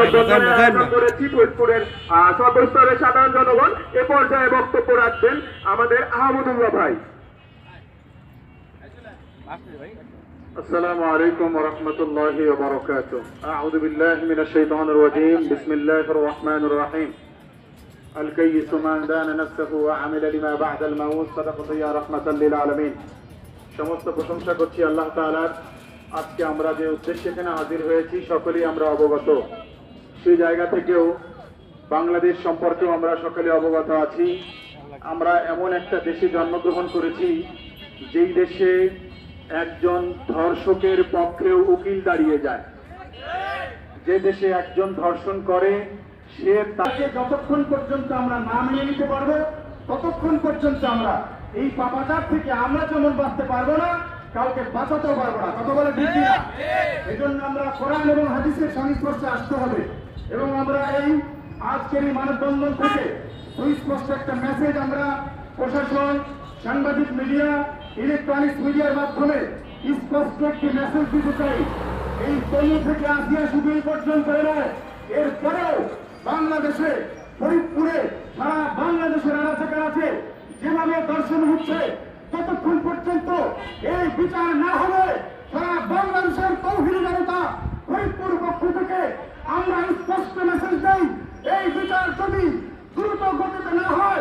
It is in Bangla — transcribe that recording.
মানববন্ধনের আয়োজন করেছি ফরিদপুরের সর্বস্তরের সাধারণ জনগণ। এ পর্যায়ে বক্তব্য রাখবেন আমাদের আহমদুল্লাহ ভাই। السلام عليكم ورحمة الله وبركاته. أعوذ بالله من الشيطان الرجيم. بسم الله الرحمن الرحيم. الكيس من دان نفسه وعمل لما بعد الموت صدق يا رحمة للعالمين. সমস্ত প্রশংসা করছি আল্লাহ তাআলার। আজকে আমরা যে উদ্দেশ্যে এখানে হাজির হয়েছি সকলেই আমরা অবগত। সেই জায়গা থেকেও বাংলাদেশ সম্পর্কেও আমরা সকলে অবগত আছি। আমরা এমন একটা দেশে জন্মগ্রহণ করেছি যেই দেশে একজন ধর্ষকের পক্ষেও উকিল দাঁড়িয়ে যায়। যে দেশে একজন ধর্ষণ করে সে তাকে যতক্ষণ পর্যন্ত আমরা না মেনে নিতে পারবো ততক্ষণ পর্যন্ত আমরা এই পাপাচার থেকে আমরা যেমন বাঁচতে পারবো না, কাউকে বাঁচাতেও পারবো না। কথা বলে ঠিক না? এই জন্য আমরা কোরআন এবং হাদিসের সংস্পর্শে আসতে হবে এবং আমরা এই আজকের এই মানববন্ধন থেকে সুস্পষ্ট একটা মেসেজ আমরা প্রশাসন, সাংবাদিক মিডিয়া, ইলেকট্রনিক্স মিডিয়ার মাধ্যমে স্পষ্ট একটি মেসেজ দিতে চাই। এই তৈরি থেকে আসিয়া শুধু এই পর্যন্ত নয়, এরপরেও বাংলাদেশে ফরিদপুরে সারা বাংলাদেশের আনাচে কানাচে যেভাবে দর্শন হচ্ছে ততক্ষণ পর্যন্ত এই বিচার না হবে সারা বাংলাদেশের তৌহিদি জনতা ফরিদপুর পক্ষ থেকে আমরা স্পষ্ট মেসেজ দেই, এই বিচার যদি দ্রুত গতিতে না হয়